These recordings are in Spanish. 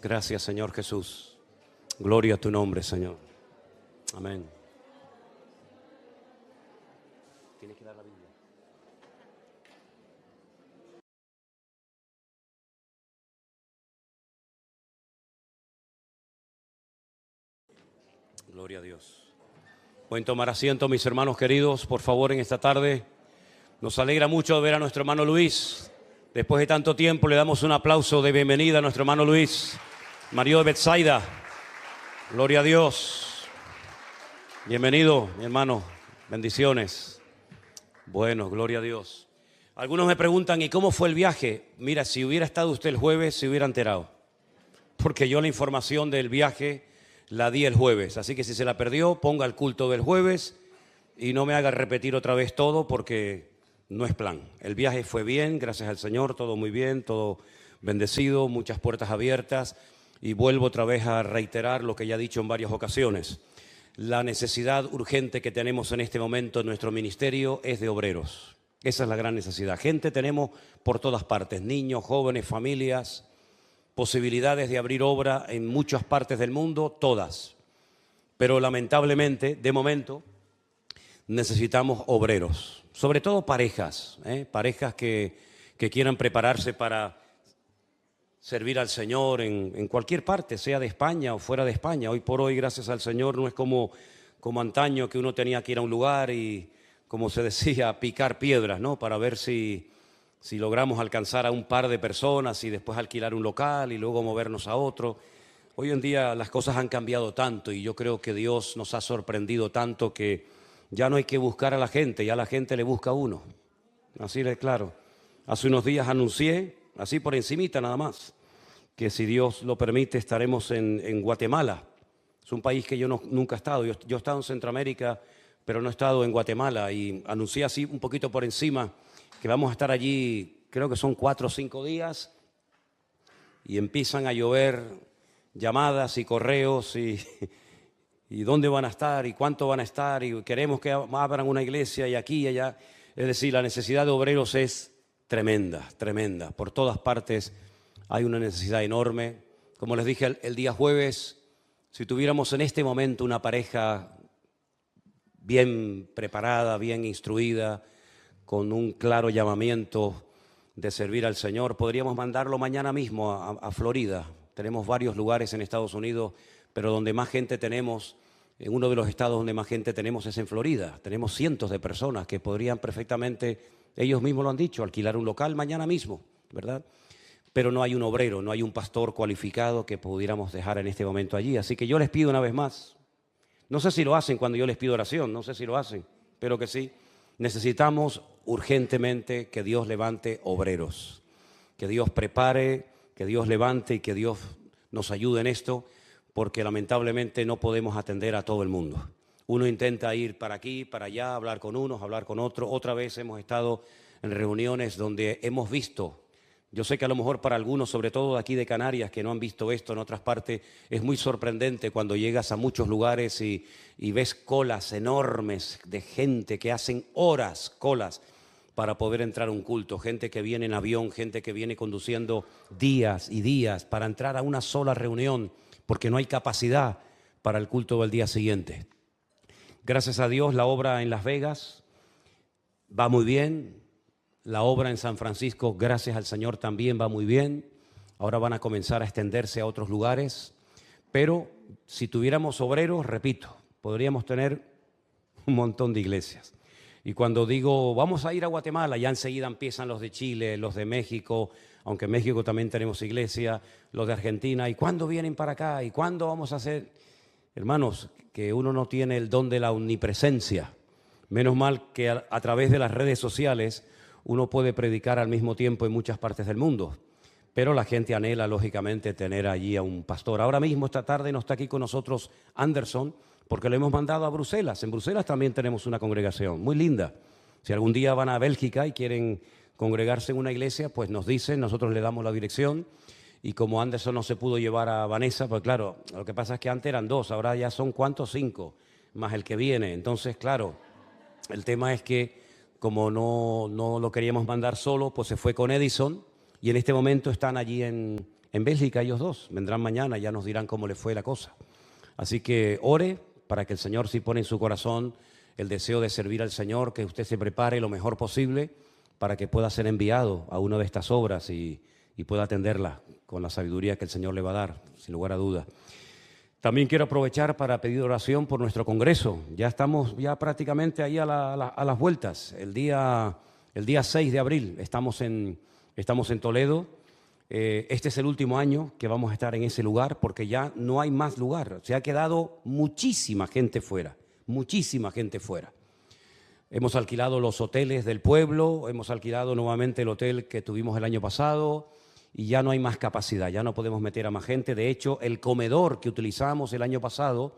Gracias, Señor Jesús. Gloria a tu nombre, Señor. Amén. Tienes que dar la Biblia. Gloria a Dios. Pueden tomar asiento, mis hermanos queridos, por favor, en esta tarde. Nos alegra mucho ver a nuestro hermano Luis. Después de tanto tiempo le damos un aplauso de bienvenida a nuestro hermano Luis, marido de Betsaida. Gloria a Dios. Bienvenido, mi hermano. Bendiciones. Bueno, gloria a Dios. Algunos me preguntan, ¿y cómo fue el viaje? Mira, si hubiera estado usted el jueves, se hubiera enterado. Porque yo la información del viaje la di el jueves. Así que si se la perdió, ponga el culto del jueves y no me haga repetir otra vez todo porque no es plan. El viaje fue bien, gracias al Señor, todo muy bien, todo bendecido, muchas puertas abiertas. Y vuelvo otra vez a reiterar lo que ya he dicho en varias ocasiones. La necesidad urgente que tenemos en este momento en nuestro ministerio es de obreros. Esa es la gran necesidad. Gente tenemos por todas partes, niños, jóvenes, familias, posibilidades de abrir obra en muchas partes del mundo, todas. Pero lamentablemente, de momento, necesitamos obreros, sobre todo parejas, parejas que quieran prepararse para servir al Señor en cualquier parte, sea de España o fuera de España. Hoy por hoy, gracias al Señor, no es como antaño que uno tenía que ir a un lugar y, como se decía, picar piedras, ¿no? Para ver si logramos alcanzar a un par de personas y después alquilar un local y luego movernos a otro. Hoy en día las cosas han cambiado tanto y yo creo que Dios nos ha sorprendido tanto que ya no hay que buscar a la gente, ya la gente le busca a uno. Así de claro. Hace unos días anuncié, así por encimita nada más, que si Dios lo permite estaremos en Guatemala. Es un país que yo nunca he estado. Yo he estado en Centroamérica, pero no he estado en Guatemala. Y anuncié así un poquito por encima que vamos a estar allí, creo que son 4 o 5 días, y empiezan a llover llamadas y correos y dónde van a estar y cuánto van a estar y queremos que abran una iglesia y aquí y allá. Es decir, la necesidad de obreros es tremenda, tremenda. Por todas partes hay una necesidad enorme. Como les dije el día jueves, si tuviéramos en este momento una pareja bien preparada, bien instruida, con un claro llamamiento de servir al Señor, podríamos mandarlo mañana mismo a Florida. Tenemos varios lugares en Estados Unidos, pero donde más gente tenemos, en uno de los estados donde más gente tenemos es en Florida. Tenemos cientos de personas que podrían perfectamente, ellos mismos lo han dicho, alquilar un local mañana mismo, ¿verdad? Pero no hay un obrero, no hay un pastor cualificado que pudiéramos dejar en este momento allí. Así que yo les pido una vez más, no sé si lo hacen cuando yo les pido oración, no sé si lo hacen, pero que sí. Necesitamos urgentemente que Dios levante obreros, que Dios prepare, que Dios levante y que Dios nos ayude en esto, porque lamentablemente no podemos atender a todo el mundo. Uno intenta ir para aquí, para allá, hablar con unos, hablar con otros. Otra vez hemos estado en reuniones donde hemos visto, yo sé que a lo mejor para algunos, sobre todo de aquí de Canarias, que no han visto esto en otras partes, es muy sorprendente cuando llegas a muchos lugares y ves colas enormes de gente que hacen horas colas para poder entrar a un culto, gente que viene en avión, gente que viene conduciendo días y días para entrar a una sola reunión, porque no hay capacidad para el culto del día siguiente. Gracias a Dios, la obra en Las Vegas va muy bien. La obra en San Francisco, gracias al Señor, también va muy bien. Ahora van a comenzar a extenderse a otros lugares. Pero si tuviéramos obreros, repito, podríamos tener un montón de iglesias. Y cuando digo, vamos a ir a Guatemala, ya enseguida empiezan los de Chile, los de México, aunque en México también tenemos iglesia, los de Argentina. ¿Y cuándo vienen para acá? ¿Y cuándo vamos a hacer? Hermanos, que uno no tiene el don de la omnipresencia. Menos mal que a través de las redes sociales uno puede predicar al mismo tiempo en muchas partes del mundo, pero la gente anhela, lógicamente, tener allí a un pastor. Ahora mismo, esta tarde, no está aquí con nosotros Anderson, porque lo hemos mandado a Bruselas. En Bruselas también tenemos una congregación muy linda. Si algún día van a Bélgica y quieren congregarse en una iglesia, pues nos dicen, nosotros le damos la dirección. Y como Anderson no se pudo llevar a Vanessa, pues claro, lo que pasa es que antes eran 2, ahora ya son ¿cuántos? 5, más el que viene. Entonces, claro, el tema es que como no lo queríamos mandar solo, pues se fue con Edison y en este momento están allí en en Bélgica, ellos dos. Vendrán mañana, ya nos dirán cómo les fue la cosa. Así que ore para que el Señor, si pone en su corazón el deseo de servir al Señor, que usted se prepare lo mejor posible para que pueda ser enviado a una de estas obras y pueda atenderla con la sabiduría que el Señor le va a dar, sin lugar a dudas. También quiero aprovechar para pedir oración por nuestro Congreso. Ya estamos prácticamente ahí a las vueltas. El día 6 de abril estamos en Toledo. Este es el último año que vamos a estar en ese lugar porque ya no hay más lugar. Se ha quedado muchísima gente fuera, muchísima gente fuera. Hemos alquilado los hoteles del pueblo, hemos alquilado nuevamente el hotel que tuvimos el año pasado y ya no hay más capacidad, ya no podemos meter a más gente. De hecho, el comedor que utilizamos el año pasado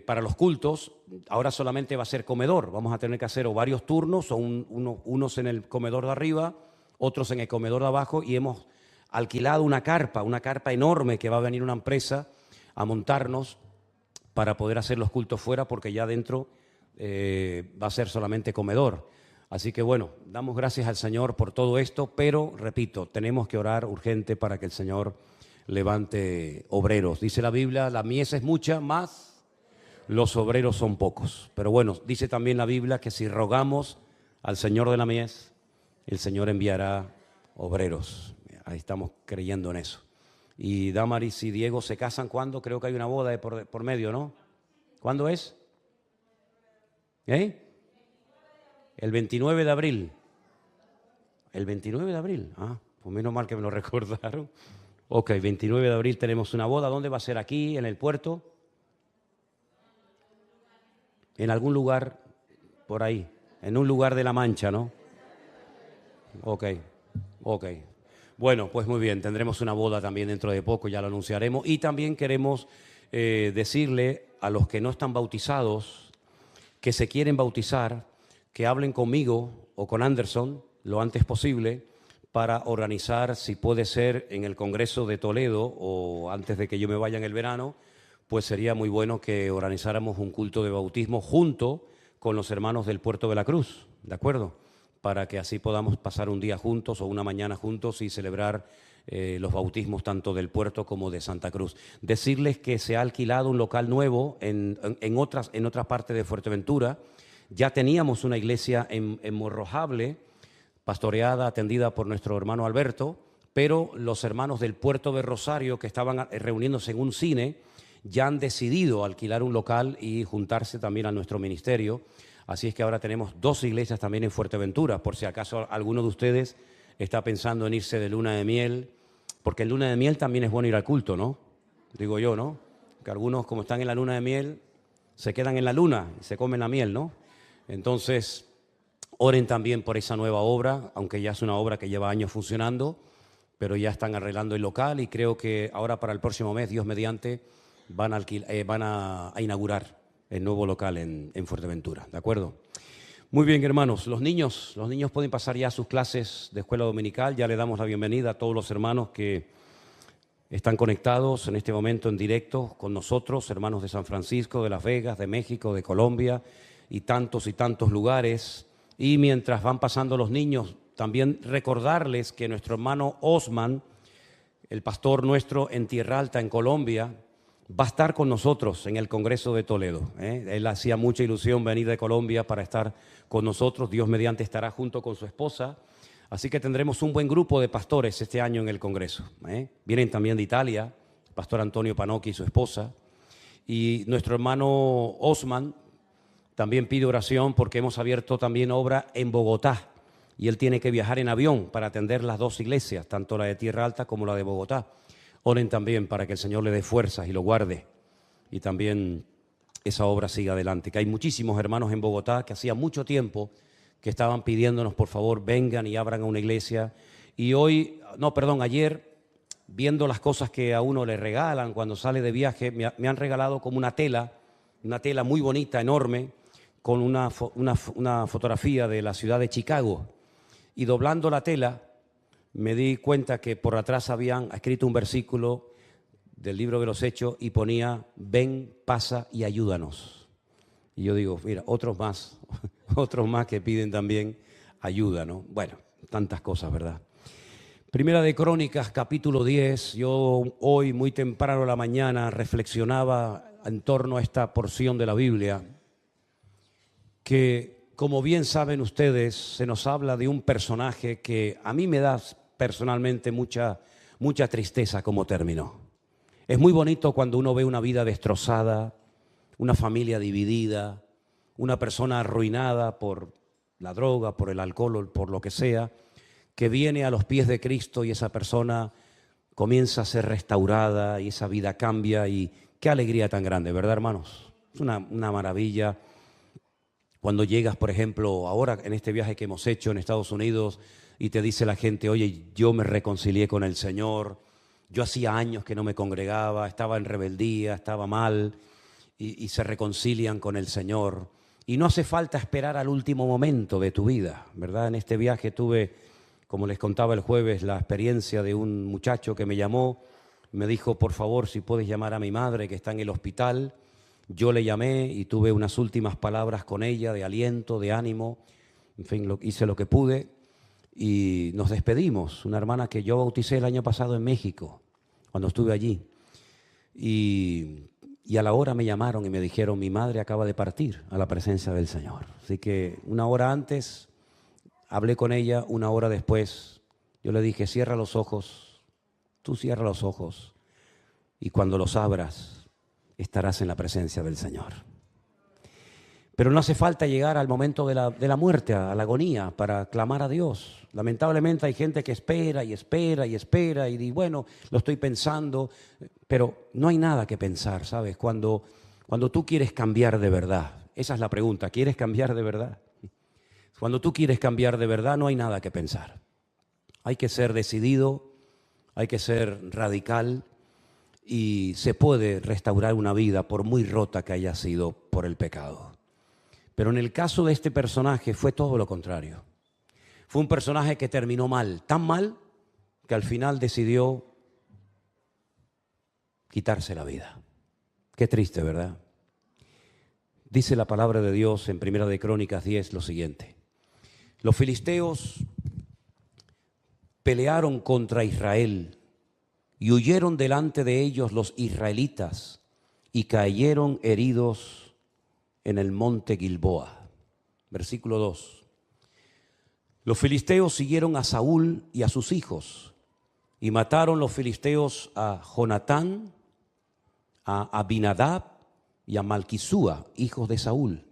para los cultos, ahora solamente va a ser comedor. Vamos a tener que hacer o varios turnos o unos en el comedor de arriba, otros en el comedor de abajo, y hemos alquilado una carpa enorme que va a venir una empresa a montarnos para poder hacer los cultos fuera, porque ya dentro va a ser solamente comedor. Así que bueno, damos gracias al Señor por todo esto, pero repito, tenemos que orar urgente para que el Señor levante obreros. Dice la Biblia, la mies es mucha, más los obreros son pocos. Pero bueno, dice también la Biblia que si rogamos al Señor de la mies, el Señor enviará obreros. Ahí estamos creyendo en eso. Y Damaris y Diego se casan, ¿cuándo? Creo que hay una boda por medio, ¿no? ¿Cuándo es? El 29 de abril. El 29 de abril. Pues menos mal que me lo recordaron. Ok, 29 de abril tenemos una boda. ¿Dónde va a ser? ¿Aquí, en el puerto? En algún lugar por ahí. En un lugar de La Mancha, ¿no? Ok. Bueno, pues muy bien. Tendremos una boda también dentro de poco, ya lo anunciaremos. Y también queremos decirle a los que no están bautizados, que se quieren bautizar, que hablen conmigo o con Anderson lo antes posible para organizar, si puede ser en el Congreso de Toledo o antes de que yo me vaya en el verano, pues sería muy bueno que organizáramos un culto de bautismo junto con los hermanos del Puerto de la Cruz, ¿de acuerdo? Para que así podamos pasar un día juntos o una mañana juntos y celebrar los bautismos tanto del puerto como de Santa Cruz. Decirles que se ha alquilado un local nuevo en otra parte de Fuerteventura. Ya teníamos una iglesia en Morrojable, pastoreada, atendida por nuestro hermano Alberto, pero los hermanos del puerto de Rosario, que estaban reuniéndose en un cine, ya han decidido alquilar un local y juntarse también a nuestro ministerio. Así es que ahora tenemos 2 iglesias también en Fuerteventura, por si acaso alguno de ustedes está pensando en irse de luna de miel, porque en luna de miel también es bueno ir al culto, ¿no? Digo yo, ¿no? Que algunos, como están en la luna de miel, se quedan en la luna y se comen la miel, ¿no? Entonces, oren también por esa nueva obra, aunque ya es una obra que lleva años funcionando, pero ya están arreglando el local y creo que ahora para el próximo mes, Dios mediante, van a inaugurar el nuevo local en Fuerteventura, ¿de acuerdo? Muy bien, hermanos, los niños pueden pasar ya a sus clases de escuela dominical. Ya le damos la bienvenida a todos los hermanos que están conectados en este momento en directo con nosotros, hermanos de San Francisco, de Las Vegas, de México, de Colombia y tantos lugares. Y mientras van pasando los niños, también recordarles que nuestro hermano Osman, el pastor nuestro en Tierra Alta, en Colombia, va a estar con nosotros en el Congreso de Toledo. Él hacía mucha ilusión venir de Colombia para estar con nosotros. Dios mediante estará junto con su esposa. Así que tendremos un buen grupo de pastores este año en el Congreso. Vienen también de Italia, el pastor Antonio Panocchi y su esposa. Y nuestro hermano Osman también pide oración porque hemos abierto también obra en Bogotá. Y él tiene que viajar en avión para atender las 2 iglesias, tanto la de Tierra Alta como la de Bogotá. Oren también para que el Señor le dé fuerzas y lo guarde y también esa obra siga adelante. Que hay muchísimos hermanos en Bogotá que hacía mucho tiempo que estaban pidiéndonos, por favor, vengan y abran a una iglesia. Y ayer, viendo las cosas que a uno le regalan cuando sale de viaje, me han regalado como una tela muy bonita, enorme, con una fotografía de la ciudad de Chicago. Y doblando la tela, me di cuenta que por atrás habían escrito un versículo del libro de los Hechos y ponía, ven, pasa y ayúdanos. Y yo digo, mira, otros más que piden también ayuda, ¿no? Bueno, tantas cosas, ¿verdad? Primera de Crónicas, capítulo 10. Yo hoy muy temprano a la mañana reflexionaba en torno a esta porción de la Biblia, que como bien saben ustedes, se nos habla de un personaje que a mí me da personalmente mucha tristeza como terminó. Es muy bonito cuando uno ve una vida destrozada, una familia dividida, una persona arruinada por la droga, por el alcohol o por lo que sea, que viene a los pies de Cristo y esa persona comienza a ser restaurada y esa vida cambia, y qué alegría tan grande, ¿verdad, hermanos? Es una maravilla. Cuando llegas, por ejemplo, ahora en este viaje que hemos hecho en Estados Unidos y te dice la gente, oye, yo me reconcilié con el Señor, yo hacía años que no me congregaba, estaba en rebeldía, estaba mal, y se reconcilian con el Señor. Y no hace falta esperar al último momento de tu vida, ¿verdad? En este viaje tuve, como les contaba el jueves, la experiencia de un muchacho que me llamó, me dijo, por favor, si puedes llamar a mi madre que está en el hospital. Yo le llamé y tuve unas últimas palabras con ella de aliento, de ánimo, en fin, hice lo que pude y nos despedimos. Una hermana que yo bauticé el año pasado en México, cuando estuve allí. Y a la hora me llamaron y me dijeron, mi madre acaba de partir a la presencia del Señor. Así que una hora antes hablé con ella, una hora después yo le dije, cierra los ojos, tú cierra los ojos y cuando los abras estarás en la presencia del Señor. Pero no hace falta llegar al momento de la muerte, a la agonía, para clamar a Dios. Lamentablemente hay gente que espera y espera y espera y dice, bueno, lo estoy pensando, pero no hay nada que pensar, ¿sabes? Cuando tú quieres cambiar de verdad, esa es la pregunta, ¿quieres cambiar de verdad? Cuando tú quieres cambiar de verdad no hay nada que pensar. Hay que ser decidido, hay que ser radical y se puede restaurar una vida por muy rota que haya sido por el pecado. Pero en el caso de este personaje fue todo lo contrario. Fue un personaje que terminó mal, tan mal que al final decidió quitarse la vida. Qué triste, ¿verdad? Dice la palabra de Dios en Primera de Crónicas 10 lo siguiente. Los filisteos pelearon contra Israel y huyeron delante de ellos los israelitas y cayeron heridos en el monte Gilboa. Versículo 2. Los filisteos siguieron a Saúl y a sus hijos y mataron los filisteos a Jonatán, a Abinadab y a Malquisúa, hijos de Saúl.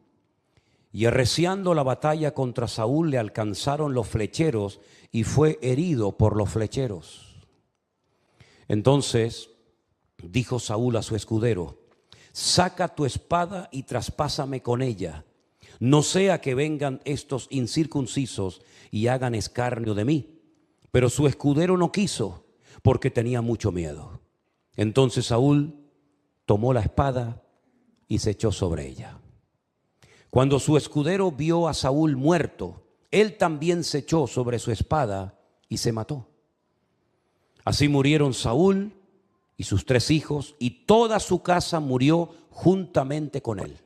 Y arreciando la batalla contra Saúl le alcanzaron los flecheros y fue herido por los flecheros. Entonces dijo Saúl a su escudero, saca tu espada y traspásame con ella, no sea que vengan estos incircuncisos y hagan escarnio de mí. Pero su escudero no quiso, porque tenía mucho miedo. Entonces Saúl tomó la espada y se echó sobre ella. Cuando su escudero vio a Saúl muerto, él también se echó sobre su espada y se mató. Así murieron Saúl y sus 3 hijos, y toda su casa murió juntamente con él.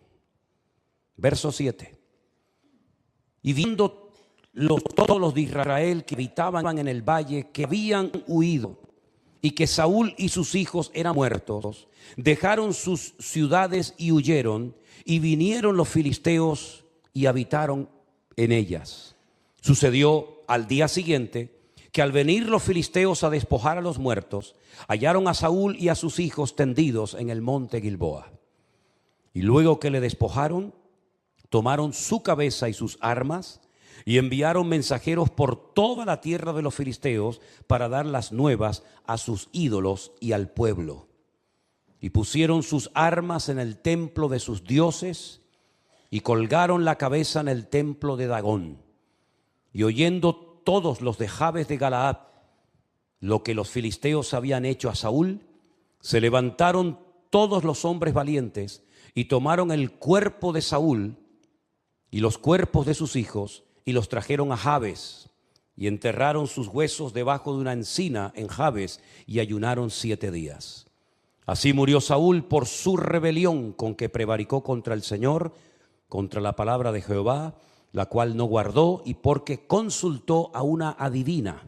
Verso 7. Y viendo todos los de Israel que habitaban en el valle, que habían huido, y que Saúl y sus hijos eran muertos, dejaron sus ciudades y huyeron, y vinieron los filisteos y habitaron en ellas. Sucedió al día siguiente que al venir los filisteos a despojar a los muertos, hallaron a Saúl y a sus hijos tendidos en el monte Gilboa. Y luego que le despojaron, tomaron su cabeza y sus armas y enviaron mensajeros por toda la tierra de los filisteos para dar las nuevas a sus ídolos y al pueblo. Y pusieron sus armas en el templo de sus dioses y colgaron la cabeza en el templo de Dagón. Y oyendo todos los de Jabes de Galaad lo que los filisteos habían hecho a Saúl, se levantaron todos los hombres valientes y tomaron el cuerpo de Saúl y los cuerpos de sus hijos y los trajeron a Jabes y enterraron sus huesos debajo de una encina en Jabes y ayunaron 7 días. Así murió Saúl por su rebelión con que prevaricó contra el Señor, contra la palabra de Jehová, la cual no guardó, y porque consultó a una adivina.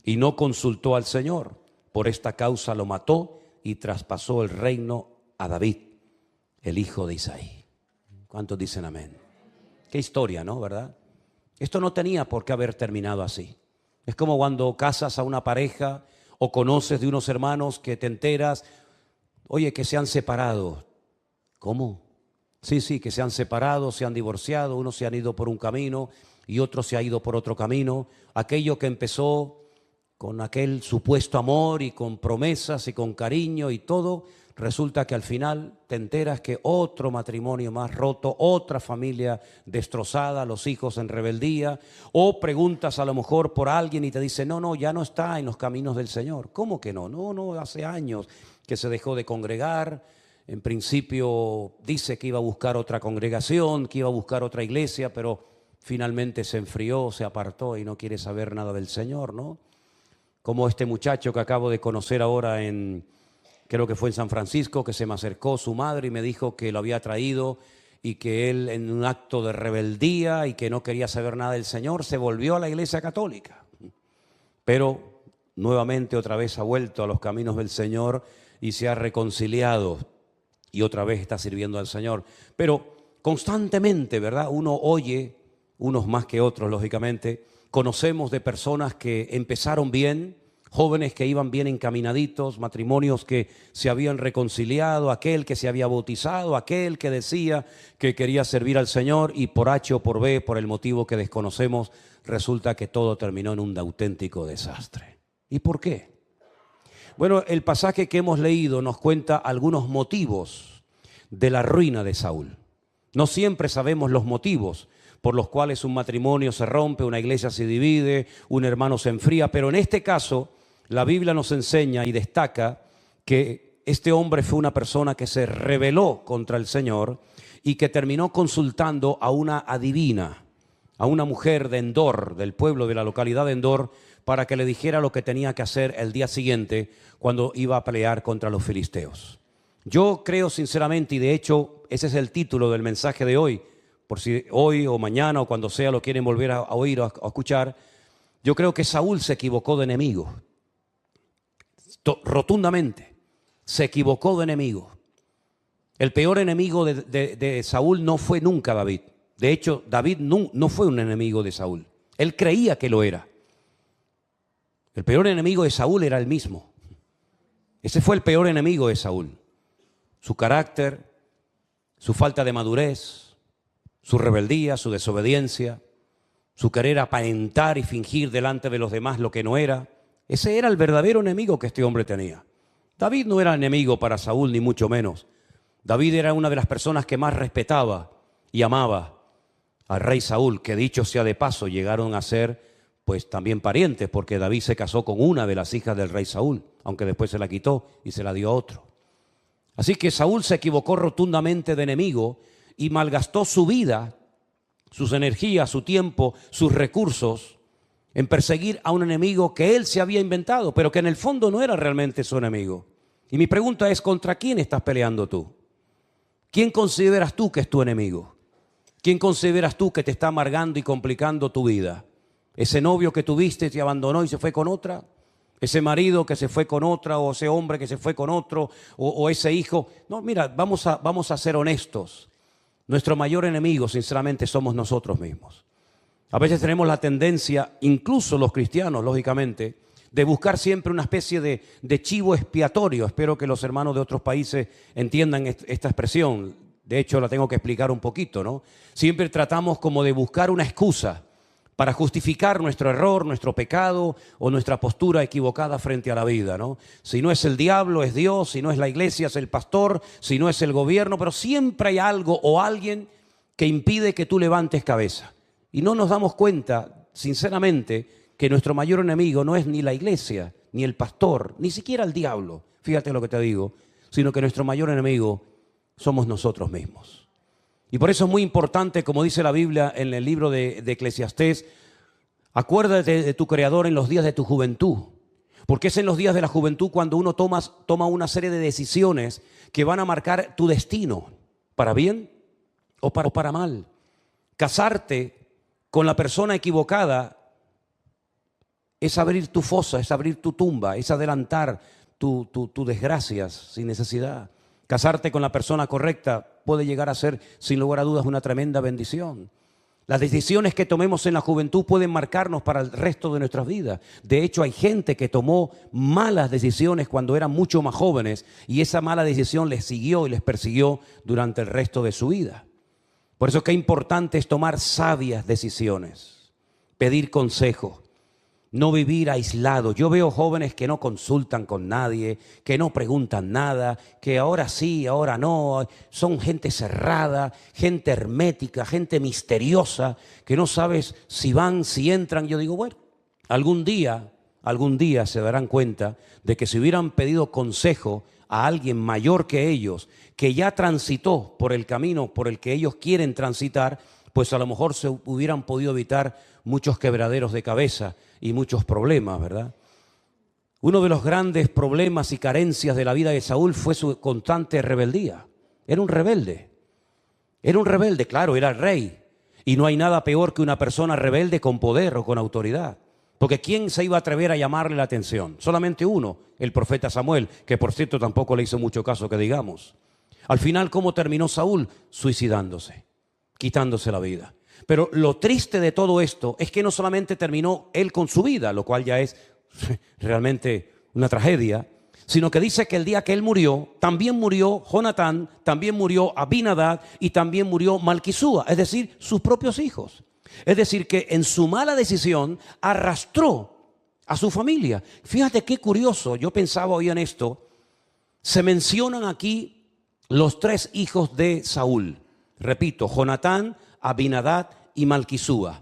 y no consultó al Señor. Por esta causa lo mató y traspasó el reino a David, el hijo de Isaí. ¿Cuántos dicen amén? Qué historia, ¿no? ¿Verdad? Esto no tenía por qué haber terminado así. Es como cuando casas a una pareja o conoces de unos hermanos que te enteras, oye, que se han separado. ¿Cómo? Sí, que se han separado, se han divorciado, unos se han ido por un camino y otro se ha ido por otro camino. Aquello que empezó con aquel supuesto amor y con promesas y con cariño y todo, resulta que al final te enteras que otro matrimonio más roto, otra familia destrozada, los hijos en rebeldía, o preguntas a lo mejor por alguien y te dice, no, ya no está en los caminos del Señor. ¿Cómo que no? No, hace años que se dejó de congregar. En principio dice que iba a buscar otra congregación, que iba a buscar otra iglesia, pero finalmente se enfrió, se apartó y no quiere saber nada del Señor, ¿no? Como este muchacho que acabo de conocer ahora creo que fue en San Francisco, que se me acercó su madre y me dijo que lo había traído y que él en un acto de rebeldía y que no quería saber nada del Señor, se volvió a la iglesia católica. Pero nuevamente otra vez ha vuelto a los caminos del Señor y se ha reconciliado y otra vez está sirviendo al Señor. Pero constantemente, ¿verdad? Uno oye, unos más que otros, lógicamente, conocemos de personas que empezaron bien, jóvenes que iban bien encaminaditos, matrimonios que se habían reconciliado, aquel que se había bautizado, aquel que decía que quería servir al Señor y por H o por B, por el motivo que desconocemos, resulta que todo terminó en un auténtico desastre. ¿Y por qué? Bueno, el pasaje que hemos leído nos cuenta algunos motivos de la ruina de Saúl. No siempre sabemos los motivos por los cuales un matrimonio se rompe, una iglesia se divide, un hermano se enfría, pero en este caso la Biblia nos enseña y destaca que este hombre fue una persona que se rebeló contra el Señor y que terminó consultando a una adivina, a una mujer de Endor, del pueblo de la localidad de Endor, para que le dijera lo que tenía que hacer el día siguiente cuando iba a pelear contra los filisteos. Yo creo sinceramente, y de hecho ese es el título del mensaje de hoy, por si hoy o mañana o cuando sea lo quieren volver a oír o a escuchar, yo creo que Saúl se equivocó de enemigo. Rotundamente, se equivocó de enemigo. El peor enemigo de Saúl no fue nunca David. De hecho, David no fue un enemigo de Saúl. Él creía que lo era. El peor enemigo de Saúl era él mismo. Ese fue el peor enemigo de Saúl. Su carácter, su falta de madurez, su rebeldía, su desobediencia, su querer aparentar y fingir delante de los demás lo que no era. Ese era el verdadero enemigo que este hombre tenía. David no era enemigo para Saúl, ni mucho menos. David era una de las personas que más respetaba y amaba al rey Saúl, que dicho sea de paso, llegaron a ser pues también parientes, porque David se casó con una de las hijas del rey Saúl, aunque después se la quitó y se la dio a otro. Así que Saúl se equivocó rotundamente de enemigo y malgastó su vida, sus energías, su tiempo, sus recursos en perseguir a un enemigo que él se había inventado, pero que en el fondo no era realmente su enemigo. Y mi pregunta es, ¿contra quién estás peleando tú? ¿Quién consideras tú que es tu enemigo? ¿Quién consideras tú que te está amargando y complicando tu vida? ¿Ese novio que tuviste te abandonó y se fue con otra? ¿Ese marido que se fue con otra? ¿O ese hombre que se fue con otro? ¿O ese hijo? No, mira, vamos a ser honestos. Nuestro mayor enemigo, sinceramente, somos nosotros mismos. A veces tenemos la tendencia, incluso los cristianos, lógicamente, de buscar siempre una especie de chivo expiatorio. Espero que los hermanos de otros países entiendan esta expresión. De hecho, la tengo que explicar un poquito, ¿no? Siempre tratamos como de buscar una excusa para justificar nuestro error, nuestro pecado o nuestra postura equivocada frente a la vida, ¿no? Si no es el diablo, es Dios; si no es la iglesia, es el pastor; si no es el gobierno, pero siempre hay algo o alguien que impide que tú levantes cabeza. Y no nos damos cuenta, sinceramente, que nuestro mayor enemigo no es ni la iglesia, ni el pastor, ni siquiera el diablo, fíjate lo que te digo, sino que nuestro mayor enemigo somos nosotros mismos. Y por eso es muy importante, como dice la Biblia en el libro de Eclesiastés, acuérdate de tu Creador en los días de tu juventud, porque es en los días de la juventud cuando uno toma una serie de decisiones que van a marcar tu destino, para bien o para mal. Casarte con la persona equivocada es abrir tu fosa, es abrir tu tumba, es adelantar tu desgracias sin necesidad. Casarte con la persona correcta puede llegar a ser, sin lugar a dudas, una tremenda bendición. Las decisiones que tomemos en la juventud pueden marcarnos para el resto de nuestras vidas. De hecho, hay gente que tomó malas decisiones cuando eran mucho más jóvenes y esa mala decisión les siguió y les persiguió durante el resto de su vida. Por eso qué importante es tomar sabias decisiones, pedir consejo, no vivir aislado. Yo veo jóvenes que no consultan con nadie, que no preguntan nada, que ahora sí, ahora no. Son gente cerrada, gente hermética, gente misteriosa, que no sabes si van, si entran. Yo digo, bueno, algún día se darán cuenta de que si hubieran pedido consejo a alguien mayor que ellos, que ya transitó por el camino por el que ellos quieren transitar, pues a lo mejor se hubieran podido evitar muchos quebraderos de cabeza y muchos problemas, ¿verdad? Uno de los grandes problemas y carencias de la vida de Saúl fue su constante rebeldía. Era un rebelde, claro, era el rey. Y no hay nada peor que una persona rebelde con poder o con autoridad. Porque ¿quién se iba a atrever a llamarle la atención? Solamente uno, el profeta Samuel, que por cierto tampoco le hizo mucho caso que digamos. Al final, ¿cómo terminó Saúl? Suicidándose, quitándose la vida. Pero lo triste de todo esto es que no solamente terminó él con su vida, lo cual ya es realmente una tragedia, sino que dice que el día que él murió, también murió Jonatán, también murió Abinadab y también murió Malquisúa, es decir, sus propios hijos. Es decir, que en su mala decisión arrastró a su familia. Fíjate qué curioso, yo pensaba hoy en esto, se mencionan aquí los tres hijos de Saúl. Repito, Jonatán, Abinadab y Malquisúa,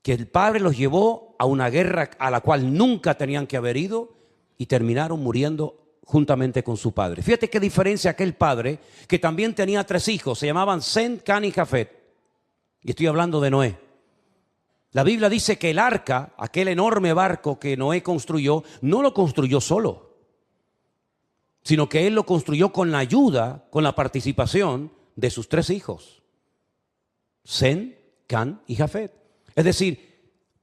que el padre los llevó a una guerra a la cual nunca tenían que haber ido y terminaron muriendo juntamente con su padre. Fíjate qué diferencia aquel padre que también tenía tres hijos, se llamaban Sem, Can y Jafet. Y estoy hablando de Noé. La Biblia dice que el arca, aquel enorme barco que Noé construyó, no lo construyó solo, sino que él lo construyó con la ayuda, con la participación de sus tres hijos. Sem, Can y Jafet. Es decir,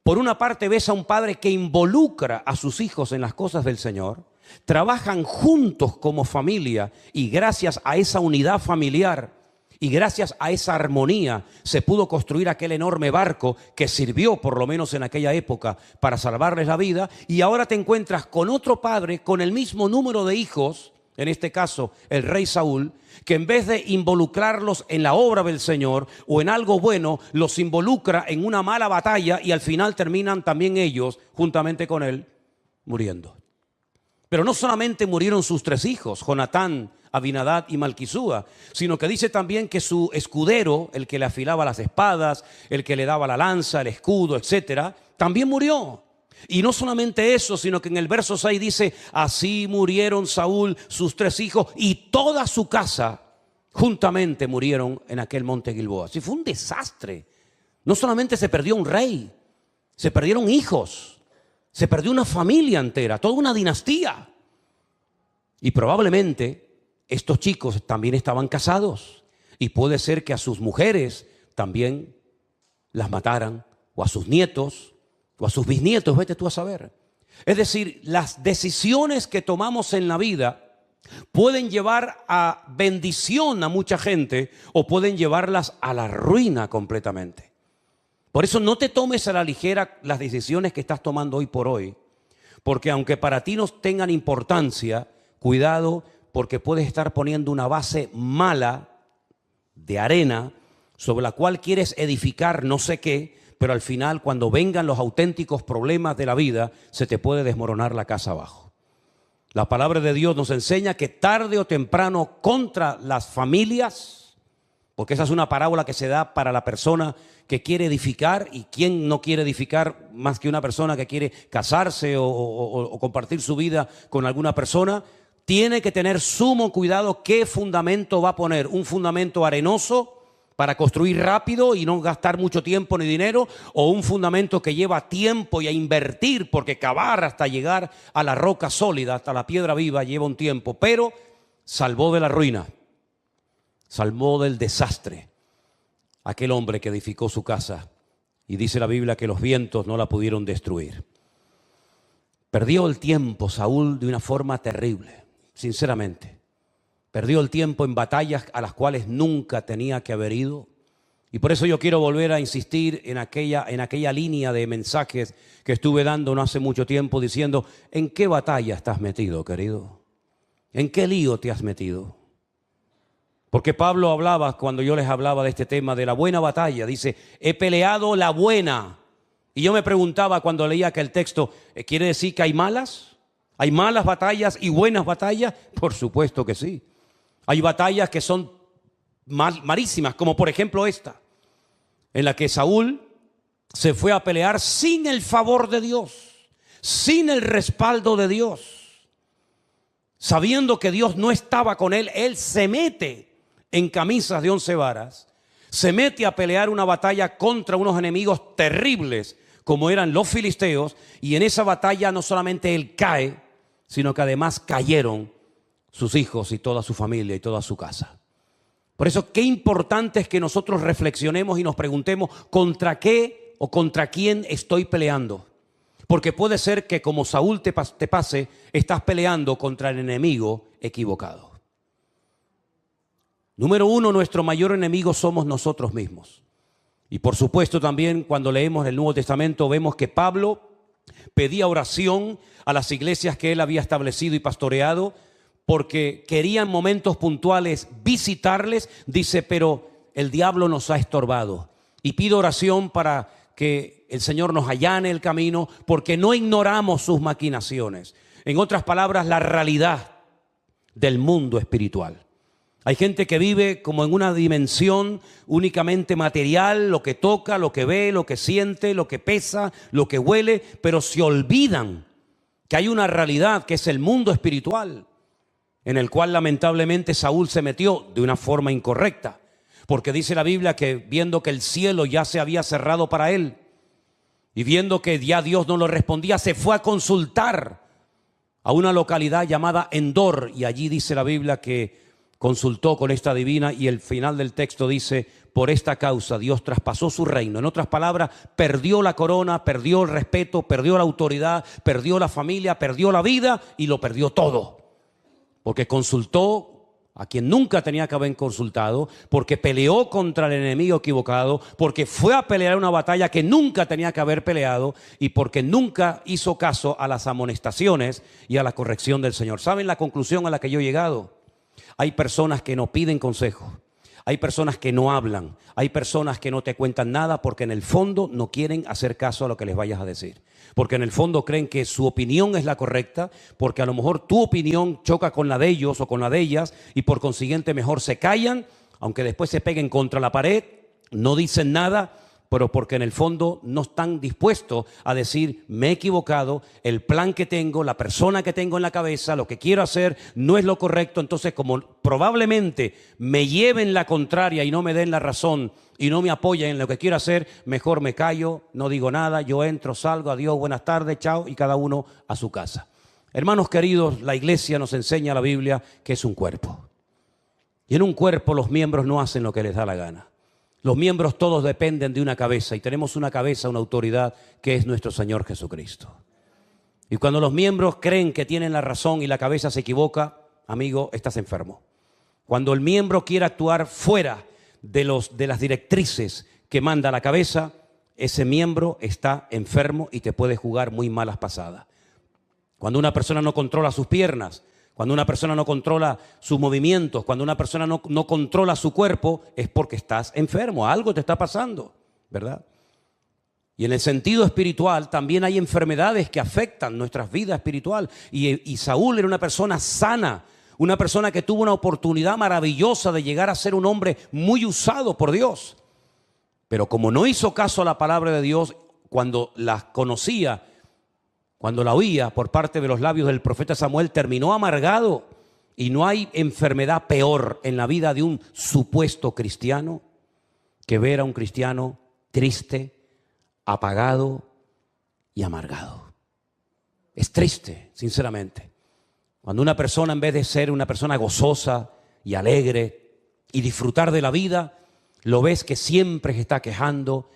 por una parte ves a un padre que involucra a sus hijos en las cosas del Señor, trabajan juntos como familia y gracias a esa unidad familiar y gracias a esa armonía se pudo construir aquel enorme barco que sirvió por lo menos en aquella época para salvarles la vida. Y ahora te encuentras con otro padre con el mismo número de hijos, en este caso el rey Saúl, que en vez de involucrarlos en la obra del Señor o en algo bueno, los involucra en una mala batalla y al final terminan también ellos, juntamente con él, muriendo. Pero no solamente murieron sus tres hijos, Jonatán, Abinadab y Malquisúa, sino que dice también que su escudero, el que le afilaba las espadas, el que le daba la lanza, el escudo, etcétera, también murió. Y no solamente eso, sino que en el verso 6 dice, así murieron Saúl, sus tres hijos y toda su casa juntamente murieron en aquel monte Gilboa. Así fue un desastre. No solamente se perdió un rey, se perdieron hijos, se perdió una familia entera, toda una dinastía. Y probablemente estos chicos también estaban casados y puede ser que a sus mujeres también las mataran o a sus nietos o a sus bisnietos, vete tú a saber. Es decir, las decisiones que tomamos en la vida pueden llevar a bendición a mucha gente o pueden llevarlas a la ruina completamente. Por eso no te tomes a la ligera las decisiones que estás tomando hoy por hoy, porque aunque para ti no tengan importancia, cuidado, porque puedes estar poniendo una base mala de arena sobre la cual quieres edificar no sé qué, pero al final cuando vengan los auténticos problemas de la vida, se te puede desmoronar la casa abajo. La palabra de Dios nos enseña que tarde o temprano contra las familias, porque esa es una parábola que se da para la persona que quiere edificar, y quién no quiere edificar más que una persona que quiere casarse o compartir su vida con alguna persona, tiene que tener sumo cuidado qué fundamento va a poner. Un fundamento arenoso para construir rápido y no gastar mucho tiempo ni dinero, o un fundamento que lleva tiempo y a invertir, porque cavar hasta llegar a la roca sólida, hasta la piedra viva, lleva un tiempo, pero salvó de la ruina, salvó del desastre aquel hombre que edificó su casa, y dice la Biblia que los vientos no la pudieron destruir. Perdió el tiempo Saúl de una forma terrible, sinceramente. Perdió el tiempo en batallas a las cuales nunca tenía que haber ido. Y por eso yo quiero volver a insistir en aquella línea de mensajes que estuve dando no hace mucho tiempo diciendo, ¿en qué batalla estás metido, querido? ¿En qué lío te has metido? Porque Pablo hablaba, cuando yo les hablaba de este tema, de la buena batalla. Dice, he peleado la buena. Y yo me preguntaba cuando leía aquel texto, ¿quiere decir que hay malas? ¿Hay malas batallas y buenas batallas? Por supuesto que sí. Hay batallas que son malísimas, como por ejemplo esta, en la que Saúl se fue a pelear sin el favor de Dios, sin el respaldo de Dios. Sabiendo que Dios no estaba con él, él se mete en camisas de 11 varas, se mete a pelear una batalla contra unos enemigos terribles como eran los filisteos, y en esa batalla no solamente él cae, sino que además cayeron sus hijos y toda su familia y toda su casa. Por eso qué importante es que nosotros reflexionemos y nos preguntemos contra qué o contra quién estoy peleando. Porque puede ser que como Saúl te pase, estás peleando contra el enemigo equivocado. Número uno, nuestro mayor enemigo somos nosotros mismos. Y por supuesto también cuando leemos el Nuevo Testamento vemos que Pablo pedía oración a las iglesias que él había establecido y pastoreado porque querían momentos puntuales visitarles. Dice, pero el diablo nos ha estorbado. Y pido oración para que el Señor nos allane el camino porque no ignoramos sus maquinaciones. En otras palabras, la realidad del mundo espiritual. Hay gente que vive como en una dimensión únicamente material, lo que toca, lo que ve, lo que siente, lo que pesa, lo que huele, pero se olvidan que hay una realidad que es el mundo espiritual, en el cual lamentablemente Saúl se metió de una forma incorrecta, porque dice la Biblia que viendo que el cielo ya se había cerrado para él y viendo que ya Dios no lo respondía, se fue a consultar a una localidad llamada Endor, y allí dice la Biblia que consultó con esta divina, y el final del texto dice, por esta causa Dios traspasó su reino. En otras palabras, perdió la corona, perdió el respeto, perdió la autoridad, perdió la familia, perdió la vida y lo perdió todo. Porque consultó a quien nunca tenía que haber consultado, porque peleó contra el enemigo equivocado, porque fue a pelear una batalla que nunca tenía que haber peleado y porque nunca hizo caso a las amonestaciones y a la corrección del Señor. ¿Saben la conclusión a la que yo he llegado? Hay personas que no piden consejo, hay personas que no hablan, hay personas que no te cuentan nada porque en el fondo no quieren hacer caso a lo que les vayas a decir. Porque en el fondo creen que su opinión es la correcta, porque a lo mejor tu opinión choca con la de ellos o con la de ellas y por consiguiente mejor se callan, aunque después se peguen contra la pared, no dicen nada, pero porque en el fondo no están dispuestos a decir, me he equivocado, el plan que tengo, la persona que tengo en la cabeza, lo que quiero hacer no es lo correcto. Entonces, como probablemente me lleven la contraria y no me den la razón y no me apoyen en lo que quiero hacer, mejor me callo, no digo nada, yo entro, salgo, adiós, buenas tardes, chao, y cada uno a su casa. Hermanos queridos, la iglesia nos enseña la Biblia que es un cuerpo. Y en un cuerpo los miembros no hacen lo que les da la gana. Los miembros todos dependen de una cabeza y tenemos una cabeza, una autoridad que es nuestro Señor Jesucristo. Y cuando los miembros creen que tienen la razón y la cabeza se equivoca, amigo, estás enfermo. Cuando el miembro quiere actuar fuera de las directrices que manda la cabeza, ese miembro está enfermo y te puede jugar muy malas pasadas. Cuando una persona no controla sus piernas, cuando una persona no controla sus movimientos, cuando una persona no controla su cuerpo, es porque estás enfermo, algo te está pasando, ¿verdad? Y en el sentido espiritual también hay enfermedades que afectan nuestra vida espiritual. Y Saúl era una persona sana, una persona que tuvo una oportunidad maravillosa de llegar a ser un hombre muy usado por Dios. Pero como no hizo caso a la palabra de Dios, cuando la conocía, cuando la oía por parte de los labios del profeta Samuel, terminó amargado. Y no hay enfermedad peor en la vida de un supuesto cristiano que ver a un cristiano triste, apagado y amargado. Es triste, sinceramente. Cuando una persona, en vez de ser una persona gozosa y alegre y disfrutar de la vida, lo ves que siempre se está quejando,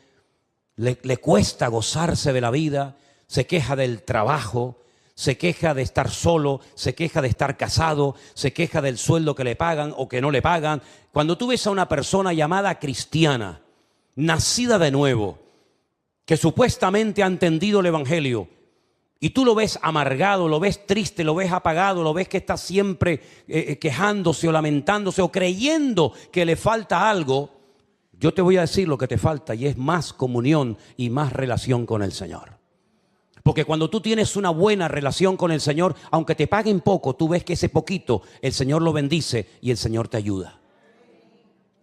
le cuesta gozarse de la vida, se queja del trabajo, se queja de estar solo, se queja de estar casado, se queja del sueldo que le pagan o que no le pagan. Cuando tú ves a una persona llamada cristiana, nacida de nuevo, que supuestamente ha entendido el evangelio, y tú lo ves amargado, lo ves triste, lo ves apagado, lo ves que está siempre quejándose o lamentándose o creyendo que le falta algo, yo te voy a decir lo que te falta, y es más comunión y más relación con el Señor. Porque cuando tú tienes una buena relación con el Señor, aunque te paguen poco, tú ves que ese poquito el Señor lo bendice y el Señor te ayuda.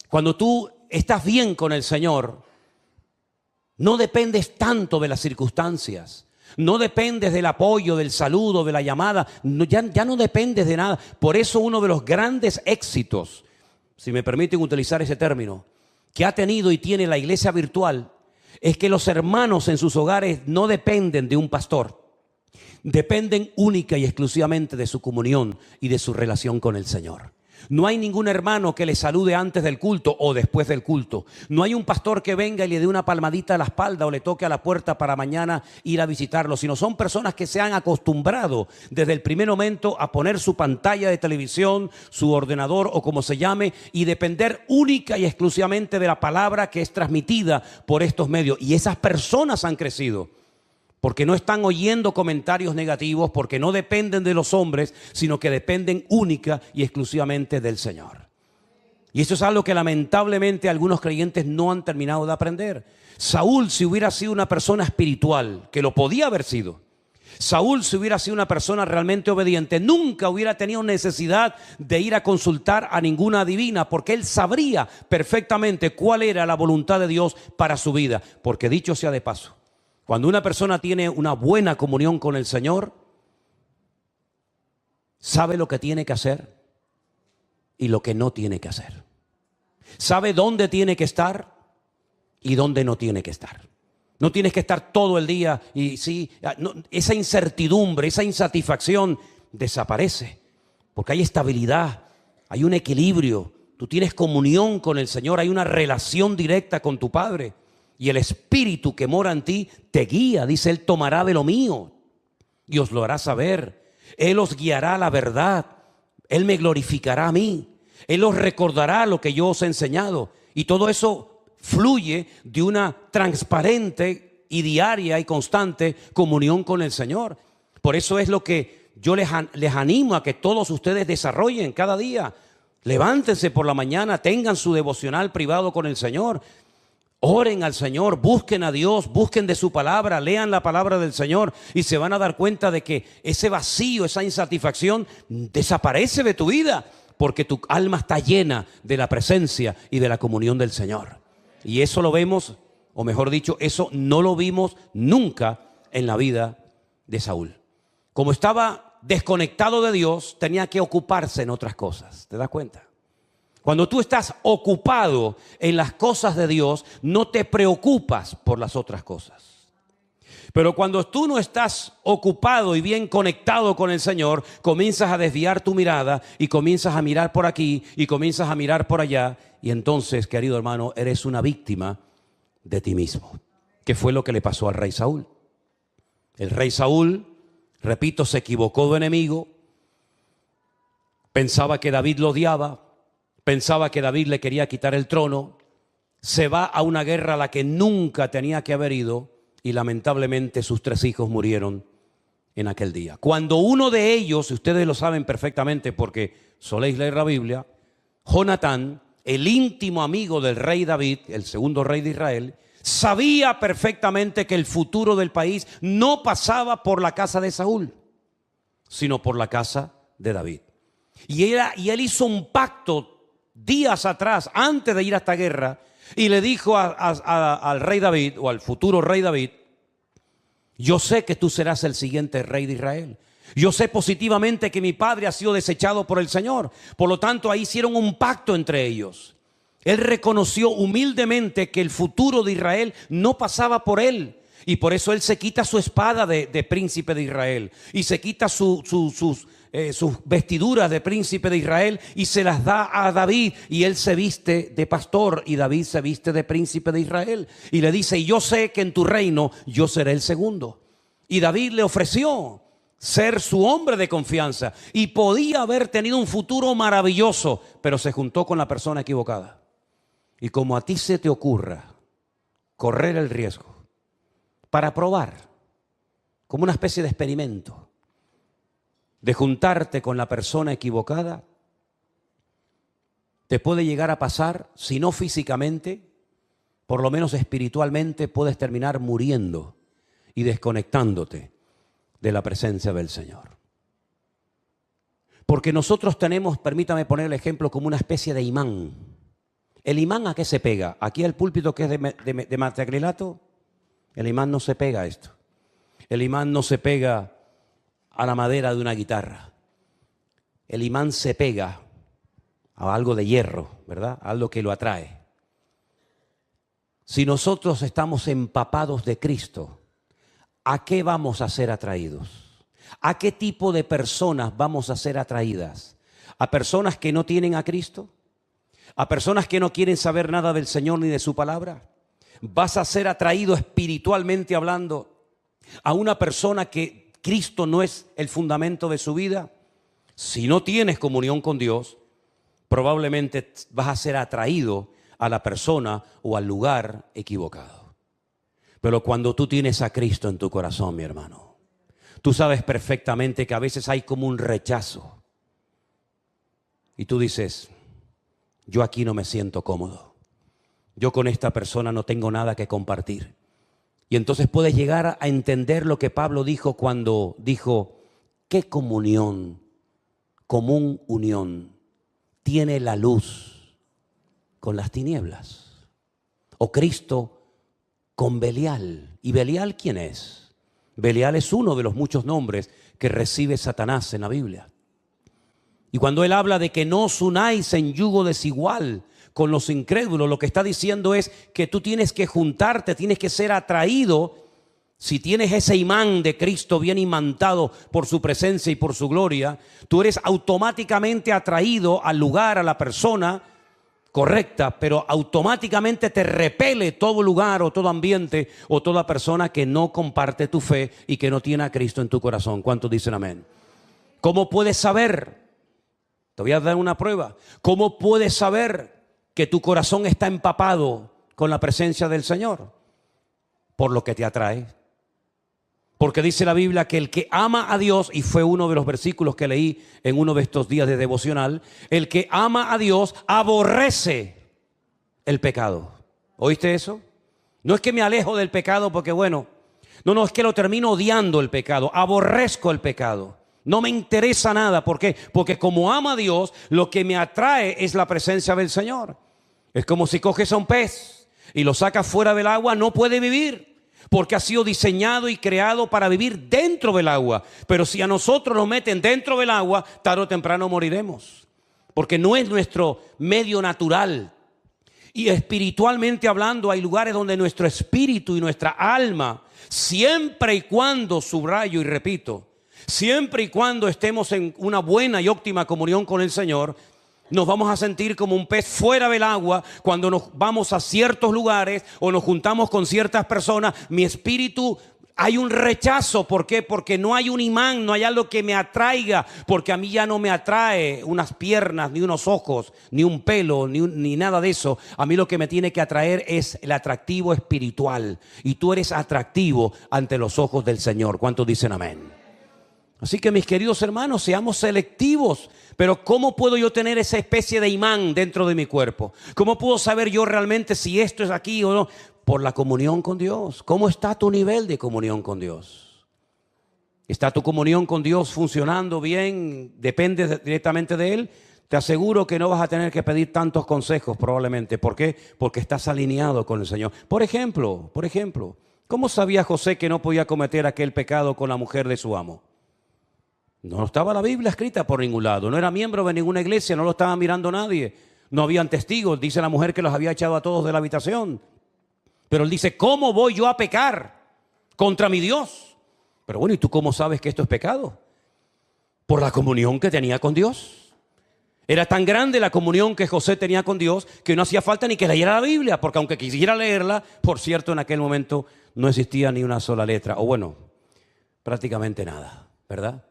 Cuando tú estás bien con el Señor, no dependes tanto de las circunstancias, no dependes del apoyo, del saludo, de la llamada, ya no dependes de nada. Por eso uno de los grandes éxitos, si me permiten utilizar ese término, que ha tenido y tiene la iglesia virtual, es que los hermanos en sus hogares no dependen de un pastor, dependen única y exclusivamente de su comunión y de su relación con el Señor. No hay ningún hermano que le salude antes del culto o después del culto. No hay un pastor que venga y le dé una palmadita a la espalda o le toque a la puerta para mañana ir a visitarlo, sino son personas que se han acostumbrado desde el primer momento a poner su pantalla de televisión, su ordenador o como se llame, y depender única y exclusivamente de la palabra que es transmitida por estos medios. Y esas personas han crecido porque no están oyendo comentarios negativos, porque no dependen de los hombres, sino que dependen única y exclusivamente del Señor. Y eso es algo que lamentablemente algunos creyentes no han terminado de aprender. Saúl, si hubiera sido una persona espiritual, que lo podía haber sido, Saúl, si hubiera sido una persona realmente obediente, nunca hubiera tenido necesidad de ir a consultar a ninguna adivina, porque él sabría perfectamente cuál era la voluntad de Dios para su vida. Porque dicho sea de paso, cuando una persona tiene una buena comunión con el Señor, sabe lo que tiene que hacer y lo que no tiene que hacer. Sabe dónde tiene que estar y dónde no tiene que estar. No tienes que estar todo el día y sí, no, esa incertidumbre, esa insatisfacción desaparece, porque hay estabilidad, hay un equilibrio. Tú tienes comunión con el Señor, hay una relación directa con tu Padre. Y el Espíritu que mora en ti te guía. Dice, Él tomará de lo mío y os lo hará saber. Él os guiará a la verdad. Él me glorificará a mí. Él os recordará lo que yo os he enseñado. Y todo eso fluye de una transparente y diaria y constante comunión con el Señor. Por eso es lo que yo les animo a que todos ustedes desarrollen cada día. Levántense por la mañana, tengan su devocional privado con el Señor. Oren al Señor, busquen a Dios, busquen de su palabra, lean la palabra del Señor y se van a dar cuenta de que ese vacío, esa insatisfacción desaparece de tu vida porque tu alma está llena de la presencia y de la comunión del Señor. Y eso lo vemos, o mejor dicho, eso no lo vimos nunca en la vida de Saúl. Como estaba desconectado de Dios, tenía que ocuparse en otras cosas. ¿Te das cuenta? Cuando tú estás ocupado en las cosas de Dios, no te preocupas por las otras cosas. Pero cuando tú no estás ocupado y bien conectado con el Señor, comienzas a desviar tu mirada y comienzas a mirar por aquí y comienzas a mirar por allá. Y entonces, querido hermano, eres una víctima de ti mismo. ¿Qué fue lo que le pasó al rey Saúl? El rey Saúl, repito, se equivocó de enemigo. Pensaba que David lo odiaba. Pensaba que David le quería quitar el trono, se va a una guerra a la que nunca tenía que haber ido y lamentablemente sus 3 hijos murieron en aquel día. Cuando uno de ellos, ustedes lo saben perfectamente porque soléis leer la Biblia, Jonatán, el íntimo amigo del rey David, el segundo rey de Israel, sabía perfectamente que el futuro del país no pasaba por la casa de Saúl, sino por la casa de David. Y él hizo un pacto días atrás, antes de ir a esta guerra, y le dijo al rey David, o al futuro rey David, yo sé que tú serás el siguiente rey de Israel. Yo sé positivamente que mi padre ha sido desechado por el Señor. Por lo tanto, ahí hicieron un pacto entre ellos. Él reconoció humildemente que el futuro de Israel no pasaba por él. Y por eso él se quita su espada de príncipe de Israel. Y se quita sus vestiduras de príncipe de Israel y se las da a David. Y él se viste de pastor y David se viste de príncipe de Israel. Y le dice, y yo sé que en tu reino yo seré el segundo. Y David le ofreció ser su hombre de confianza y podía haber tenido un futuro maravilloso, pero se juntó con la persona equivocada. Y como a ti se te ocurra correr el riesgo para probar, como una especie de experimento, de juntarte con la persona equivocada, te puede llegar a pasar, si no físicamente, por lo menos espiritualmente, puedes terminar muriendo y desconectándote de la presencia del Señor. Porque nosotros tenemos, permítame poner el ejemplo, como una especie de imán. ¿El imán a qué se pega? Aquí el púlpito que es de metacrilato, el imán no se pega a esto. El imán no se pega a la madera de una guitarra. El imán se pega a algo de hierro, ¿verdad? A algo que lo atrae. Si nosotros estamos empapados de Cristo, ¿a qué vamos a ser atraídos? ¿A qué tipo de personas vamos a ser atraídas? ¿A personas que no tienen a Cristo? ¿A personas que no quieren saber nada del Señor ni de su palabra? ¿Vas a ser atraído espiritualmente hablando a una persona que Cristo no es el fundamento de su vida? Si no tienes comunión con Dios, probablemente vas a ser atraído a la persona o al lugar equivocado. Pero cuando tú tienes a Cristo en tu corazón, mi hermano, tú sabes perfectamente que a veces hay como un rechazo. Y tú dices, yo aquí no me siento cómodo. Yo con esta persona no tengo nada que compartir. Y entonces puedes llegar a entender lo que Pablo dijo cuando dijo, ¿qué comunión, común unión tiene la luz con las tinieblas? O Cristo con Belial. ¿Y Belial quién es? Belial es uno de los muchos nombres que recibe Satanás en la Biblia. Y cuando él habla de que no os unáis en yugo desigual con los incrédulos, lo que está diciendo es que tú tienes que juntarte, tienes que ser atraído. Si tienes ese imán de Cristo bien imantado por su presencia y por su gloria, tú eres automáticamente atraído al lugar, a la persona correcta, pero automáticamente te repele todo lugar o todo ambiente o toda persona que no comparte tu fe y que no tiene a Cristo en tu corazón. ¿Cuántos dicen amén? ¿Cómo puedes saber? Te voy a dar una prueba. ¿Cómo puedes saber que tu corazón está empapado con la presencia del Señor? Por lo que te atrae. Porque dice la Biblia que el que ama a Dios, y fue uno de los versículos que leí en uno de estos días de devocional, el que ama a Dios aborrece el pecado. ¿Oíste eso? No es que me alejo del pecado porque bueno, no, es que lo termino odiando el pecado, aborrezco el pecado. No me interesa nada. ¿Por qué? Porque como ama a Dios, lo que me atrae es la presencia del Señor. Es como si coges a un pez y lo sacas fuera del agua, no puede vivir. Porque ha sido diseñado y creado para vivir dentro del agua. Pero si a nosotros nos meten dentro del agua, tarde o temprano moriremos. Porque no es nuestro medio natural. Y espiritualmente hablando, hay lugares donde nuestro espíritu y nuestra alma, siempre y cuando, subrayo y repito, siempre y cuando estemos en una buena y óptima comunión con el Señor, nos vamos a sentir como un pez fuera del agua cuando nos vamos a ciertos lugares o nos juntamos con ciertas personas. Mi espíritu, hay un rechazo. ¿Por qué? Porque no hay un imán, no hay algo que me atraiga. Porque a mí ya no me atrae unas piernas, ni unos ojos, ni un pelo, ni nada de eso. A mí lo que me tiene que atraer es el atractivo espiritual. Y tú eres atractivo ante los ojos del Señor. ¿Cuántos dicen amén? Así que mis queridos hermanos, seamos selectivos. Pero ¿cómo puedo yo tener esa especie de imán dentro de mi cuerpo? ¿Cómo puedo saber yo realmente si esto es aquí o no? Por la comunión con Dios. ¿Cómo está tu nivel de comunión con Dios? ¿Está tu comunión con Dios funcionando bien? ¿Depende directamente de Él? Te aseguro que no vas a tener que pedir tantos consejos probablemente. ¿Por qué? Porque estás alineado con el Señor. Por ejemplo, ¿cómo sabía José que no podía cometer aquel pecado con la mujer de su amo? No estaba la Biblia escrita por ningún lado. No era miembro de ninguna iglesia, no lo estaba mirando nadie. No habían testigos. Dice la mujer que los había echado a todos de la habitación. Pero él dice, ¿cómo voy yo a pecar contra mi Dios? Pero bueno, ¿y tú cómo sabes que esto es pecado? Por la comunión que tenía con Dios. Era tan grande la comunión que José tenía con Dios que no hacía falta ni que leyera la Biblia. Porque aunque quisiera leerla, por cierto, en aquel momento no existía ni una sola letra. O bueno, prácticamente nada. ¿verdad?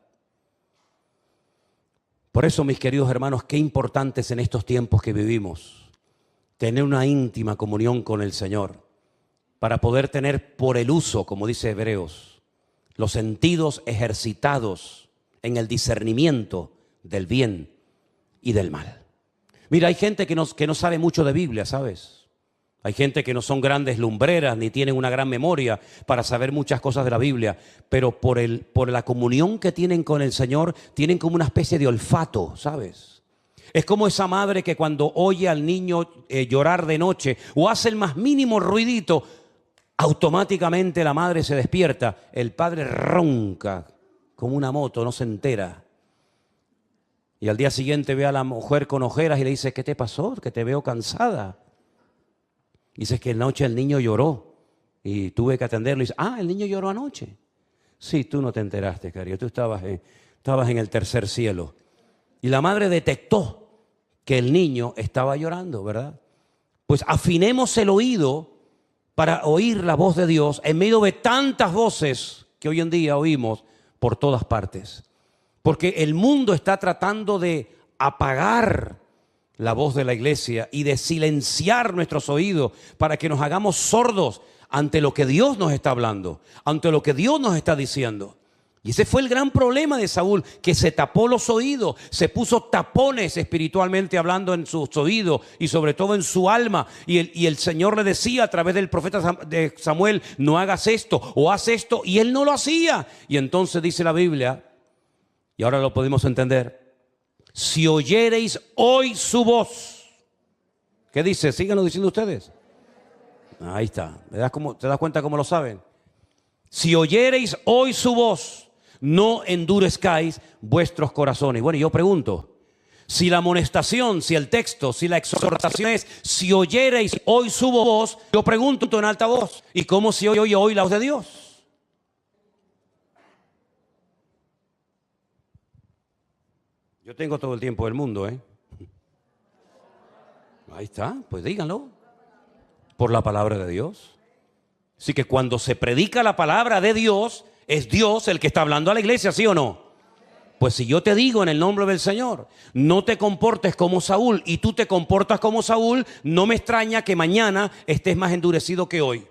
Por eso, mis queridos hermanos, qué importante es en estos tiempos que vivimos tener una íntima comunión con el Señor para poder tener por el uso, como dice Hebreos, los sentidos ejercitados en el discernimiento del bien y del mal. Mira, hay gente que no sabe mucho de Biblia, ¿sabes? Hay gente que no son grandes lumbreras ni tienen una gran memoria para saber muchas cosas de la Biblia, pero por la comunión que tienen con el Señor, tienen como una especie de olfato, ¿sabes? Es como esa madre que cuando oye al niño llorar de noche o hace el más mínimo ruidito, automáticamente la madre se despierta, el padre ronca como una moto, no se entera. Y al día siguiente ve a la mujer con ojeras y le dice, ¿qué te pasó? Que te veo cansada. Dices que anoche el niño lloró y tuve que atenderlo. Y dice, el niño lloró anoche. Sí, tú no te enteraste, cariño. Tú estabas en el tercer cielo. Y la madre detectó que el niño estaba llorando, ¿verdad? Pues afinemos el oído para oír la voz de Dios en medio de tantas voces que hoy en día oímos por todas partes. Porque el mundo está tratando de apagar la voz de la iglesia y de silenciar nuestros oídos para que nos hagamos sordos ante lo que Dios nos está hablando, ante lo que Dios nos está diciendo. Y ese fue el gran problema de Saúl, que se tapó los oídos, se puso tapones espiritualmente hablando en sus oídos y sobre todo en su alma. Y el Señor le decía a través del profeta de Samuel, no hagas esto o haz esto, y él no lo hacía. Y entonces dice la Biblia, y ahora lo podemos entender, si oyereis hoy su voz. ¿Qué dice? Síganlo diciendo ustedes. Ahí está. ¿Te das cuenta cómo lo saben? Si oyereis hoy su voz, no endurezcáis vuestros corazones. Bueno, yo pregunto, si la amonestación, si el texto, si la exhortación es, si oyereis hoy su voz, yo pregunto en alta voz, ¿y cómo se oye hoy la voz de Dios? Yo tengo todo el tiempo del mundo, ¿eh? Ahí está, pues díganlo. Por la palabra de Dios. Así que cuando se predica la palabra de Dios, es Dios el que está hablando a la iglesia, ¿sí o no? Pues si yo te digo en el nombre del Señor, no te comportes como Saúl y tú te comportas como Saúl, no me extraña que mañana estés más endurecido que hoy.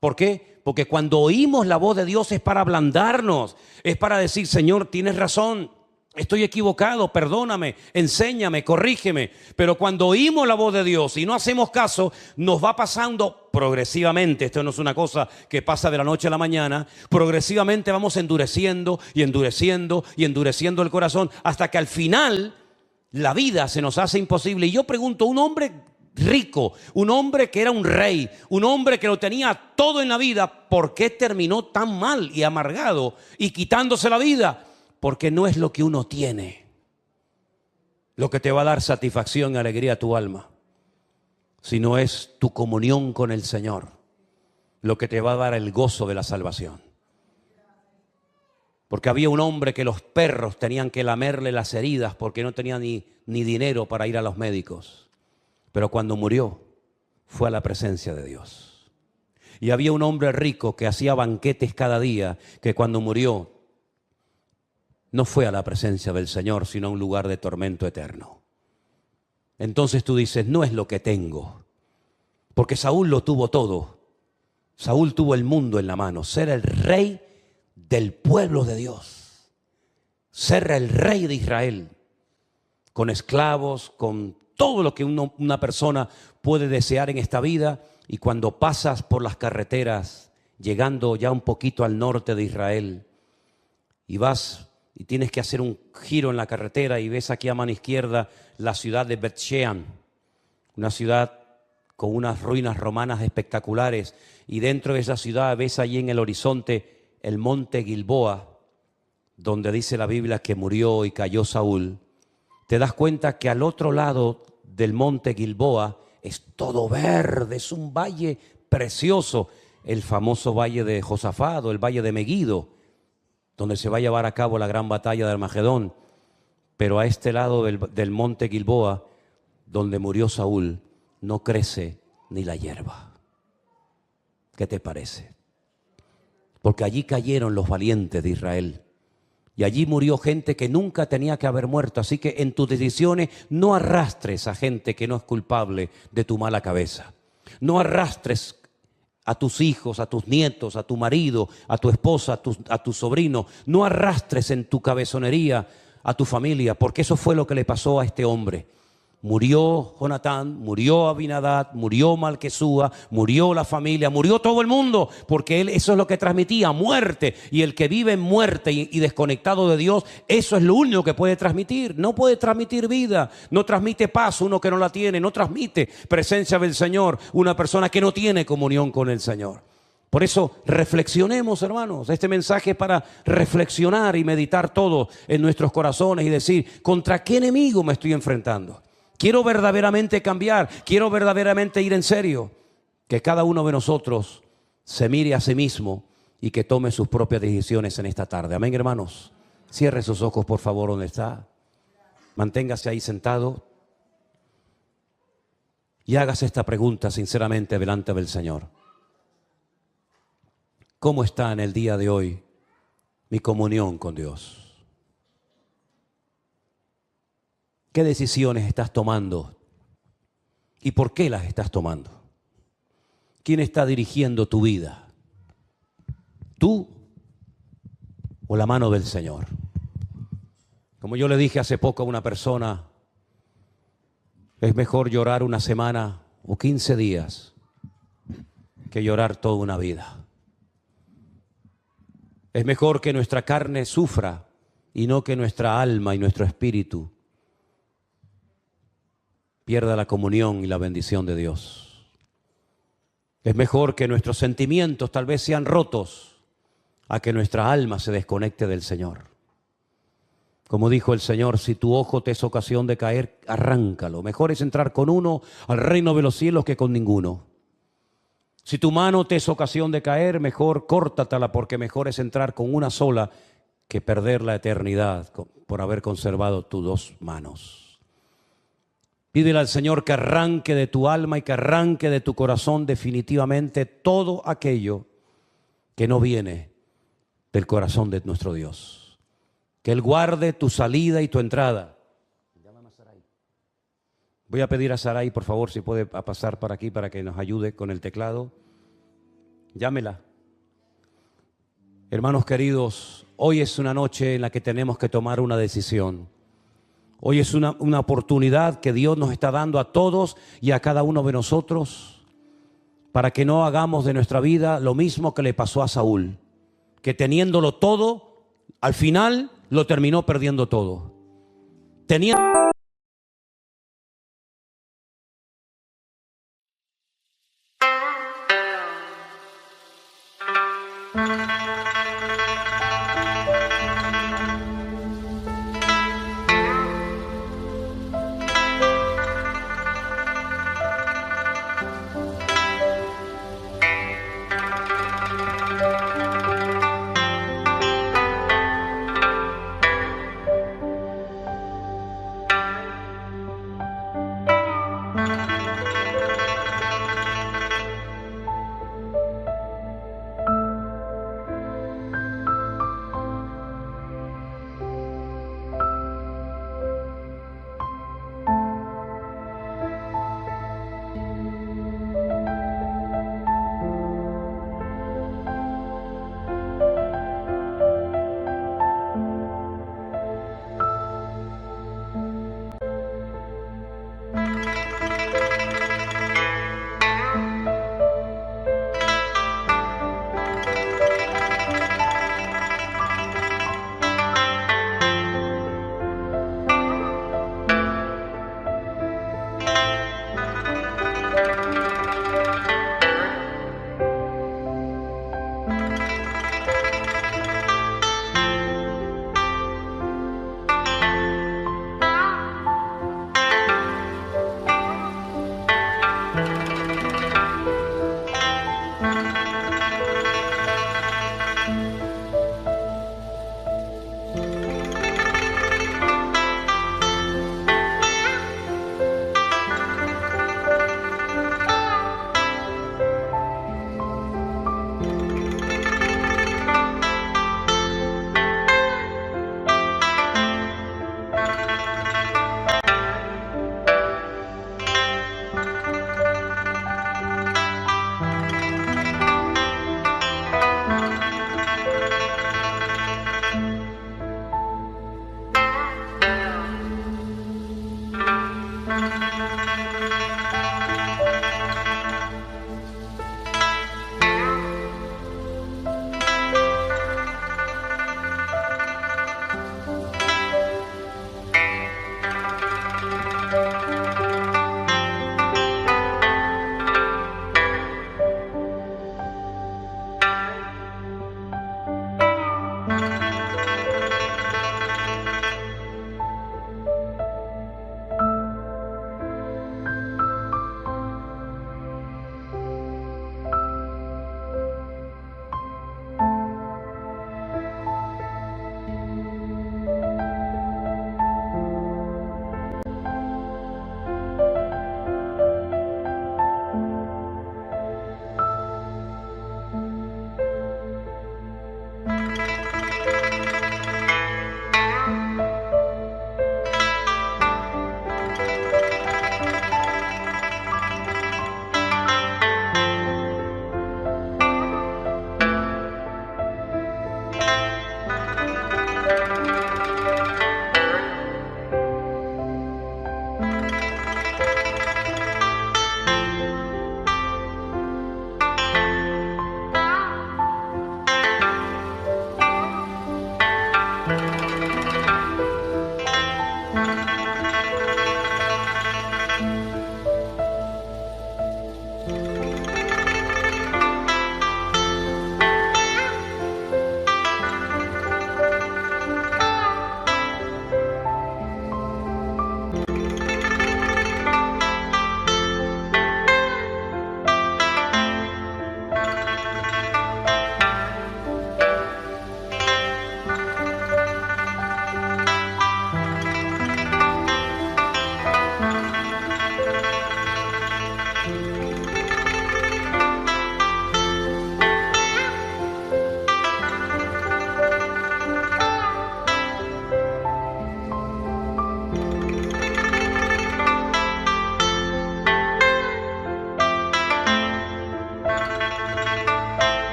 ¿Por qué? Porque cuando oímos la voz de Dios es para ablandarnos, es para decir, Señor, tienes razón. Estoy equivocado, perdóname, enséñame, corrígeme. Pero cuando oímos la voz de Dios y no hacemos caso, nos va pasando progresivamente. Esto no es una cosa que pasa de la noche a la mañana. Progresivamente vamos endureciendo y endureciendo y endureciendo el corazón hasta que al final la vida se nos hace imposible. Y yo pregunto, un hombre rico, un hombre que era un rey, un hombre que lo tenía todo en la vida, ¿por qué terminó tan mal y amargado y quitándose la vida? Porque no es lo que uno tiene lo que te va a dar satisfacción y alegría a tu alma, sino es tu comunión con el Señor lo que te va a dar el gozo de la salvación. Porque había un hombre que los perros tenían que lamerle las heridas porque no tenía ni dinero para ir a los médicos. Pero cuando murió, fue a la presencia de Dios. Y había un hombre rico que hacía banquetes cada día, que cuando murió, no fue a la presencia del Señor, sino a un lugar de tormento eterno. Entonces tú dices, no es lo que tengo, porque Saúl lo tuvo todo. Saúl tuvo el mundo en la mano, ser el rey del pueblo de Dios, ser el rey de Israel, con esclavos, con todo lo que una persona puede desear en esta vida. Y cuando pasas por las carreteras, llegando ya un poquito al norte de Israel, y vas y tienes que hacer un giro en la carretera y ves aquí a mano izquierda la ciudad de Bet-Shean, una ciudad con unas ruinas romanas espectaculares, y dentro de esa ciudad ves allí en el horizonte el monte Gilboa, donde dice la Biblia que murió y cayó Saúl. Te das cuenta que al otro lado del monte Gilboa es todo verde, es un valle precioso, el famoso valle de Josafat o el valle de Meguido, donde se va a llevar a cabo la gran batalla de Armagedón. Pero a este lado del monte Gilboa, donde murió Saúl, no crece ni la hierba. ¿Qué te parece? Porque allí cayeron los valientes de Israel, Y allí murió gente que nunca tenía que haber muerto. Así que en tus decisiones no arrastres a gente que no es culpable de tu mala cabeza. No arrastres a tus hijos, a tus nietos, a tu marido, a tu esposa, a tu sobrino. No arrastres en tu cabezonería a tu familia, porque eso fue lo que le pasó a este hombre. Murió Jonatán, murió Abinadab, murió Malquesúa, murió la familia, murió todo el mundo, porque él, eso es lo que transmitía, muerte. Y el que vive en muerte y desconectado de Dios, eso es lo único que puede transmitir. No puede transmitir vida, no transmite paz uno que no la tiene, no transmite presencia del Señor una persona que no tiene comunión con el Señor. Por eso reflexionemos, hermanos. Este mensaje es para reflexionar y meditar todo en nuestros corazones y decir, ¿contra qué enemigo me estoy enfrentando? Quiero verdaderamente cambiar, quiero verdaderamente ir en serio. Que cada uno de nosotros se mire a sí mismo y que tome sus propias decisiones en esta tarde. Amén, hermanos. Cierre sus ojos, por favor, donde está. Manténgase ahí sentado y hágase esta pregunta sinceramente delante del Señor. ¿Cómo está en el día de hoy mi comunión con Dios? ¿Qué decisiones estás tomando? ¿Y por qué las estás tomando? ¿Quién está dirigiendo tu vida? ¿Tú o la mano del Señor? Como yo le dije hace poco a una persona, es mejor llorar una semana o 15 días que llorar toda una vida. Es mejor que nuestra carne sufra y no que nuestra alma y nuestro espíritu pierda la comunión y la bendición de Dios. Es mejor que nuestros sentimientos tal vez sean rotos a que nuestra alma se desconecte del Señor. Como dijo el Señor, si tu ojo te es ocasión de caer, arráncalo. Mejor es entrar con uno al reino de los cielos que con ninguno. Si tu mano te es ocasión de caer, mejor córtatela, porque mejor es entrar con una sola que perder la eternidad por haber conservado tus dos manos. Pídele al Señor que arranque de tu alma y que arranque de tu corazón definitivamente todo aquello que no viene del corazón de nuestro Dios. Que Él guarde tu salida y tu entrada. Llámame a Saray. Voy a pedir a Saray, por favor, si puede pasar para aquí para que nos ayude con el teclado. Llámela. Hermanos queridos, hoy es una noche en la que tenemos que tomar una decisión. Hoy es una oportunidad que Dios nos está dando a todos y a cada uno de nosotros para que no hagamos de nuestra vida lo mismo que le pasó a Saúl, que teniéndolo todo, al final lo terminó perdiendo todo. Thank you.